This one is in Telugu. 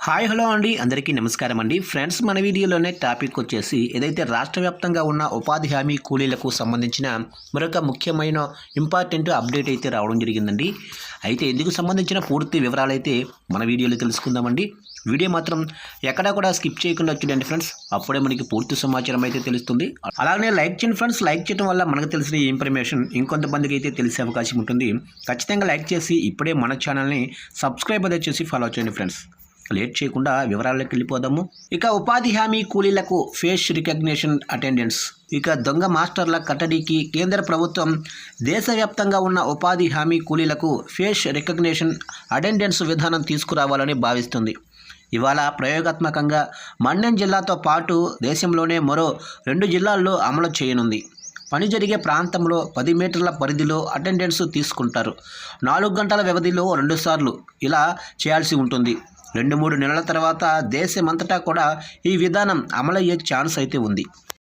హాయ్ హలో అండి, అందరికీ నమస్కారం అండి. ఫ్రెండ్స్, మన వీడియోలోనే టాపిక్ వచ్చేసి ఏదైతే రాష్ట్ర వ్యాప్తంగా ఉన్న ఉపాధి హామీ కూలీలకు సంబంధించిన మరొక ముఖ్యమైన ఇంపార్టెంట్ అప్డేట్ అయితే రావడం జరిగిందండి. అయితే ఇందుకు సంబంధించిన పూర్తి వివరాలు అయితే మన వీడియోలో తెలుసుకుందామండి. వీడియో మాత్రం ఎక్కడా కూడా స్కిప్ చేయకుండా చూడండి ఫ్రెండ్స్, అప్పుడే మనకి పూర్తి సమాచారం అయితే తెలుస్తుంది. అలాగే లైక్ చేయండి ఫ్రెండ్స్, లైక్ చేయడం వల్ల మనకు తెలిసిన ఇన్ఫర్మేషన్ ఇంకొంతమందికి అయితే తెలిసే అవకాశం ఉంటుంది. ఖచ్చితంగా లైక్ చేసి ఇప్పుడే మన ఛానల్ని సబ్స్క్రైబ్ అయితే చేసి ఫాలో చేయండి ఫ్రెండ్స్. లేట్ చేయకుండా వివరాల్లోకి వెళ్ళిపోదాము. ఇక ఉపాధి హామీ కూలీలకు ఫేస్ రికగ్నిషన్ అటెండెన్స్. ఇక దొంగ మాస్టర్ల కట్టడికి కేంద్ర ప్రభుత్వం దేశవ్యాప్తంగా ఉన్న ఉపాధి హామీ కూలీలకు ఫేస్ రికగ్నిషన్ అటెండెన్స్ విధానం తీసుకురావాలని భావిస్తుంది. ఇవాళ ప్రయోగాత్మకంగా మండ్యం జిల్లాతో పాటు దేశంలోనే మరో 2 జిల్లాల్లో అమలు చేయనుంది. పని జరిగే ప్రాంతంలో 10 మీటర్ల పరిధిలో అటెండెన్స్ తీసుకుంటారు. 4 గంటల వ్యవధిలో 2 సార్లు ఇలా చేయాల్సి ఉంటుంది. 2-3 నెలల తర్వాత దేశమంతటా కూడా ఈ విధానం అమలయ్యే ఛాన్స్ అయితే ఉంది.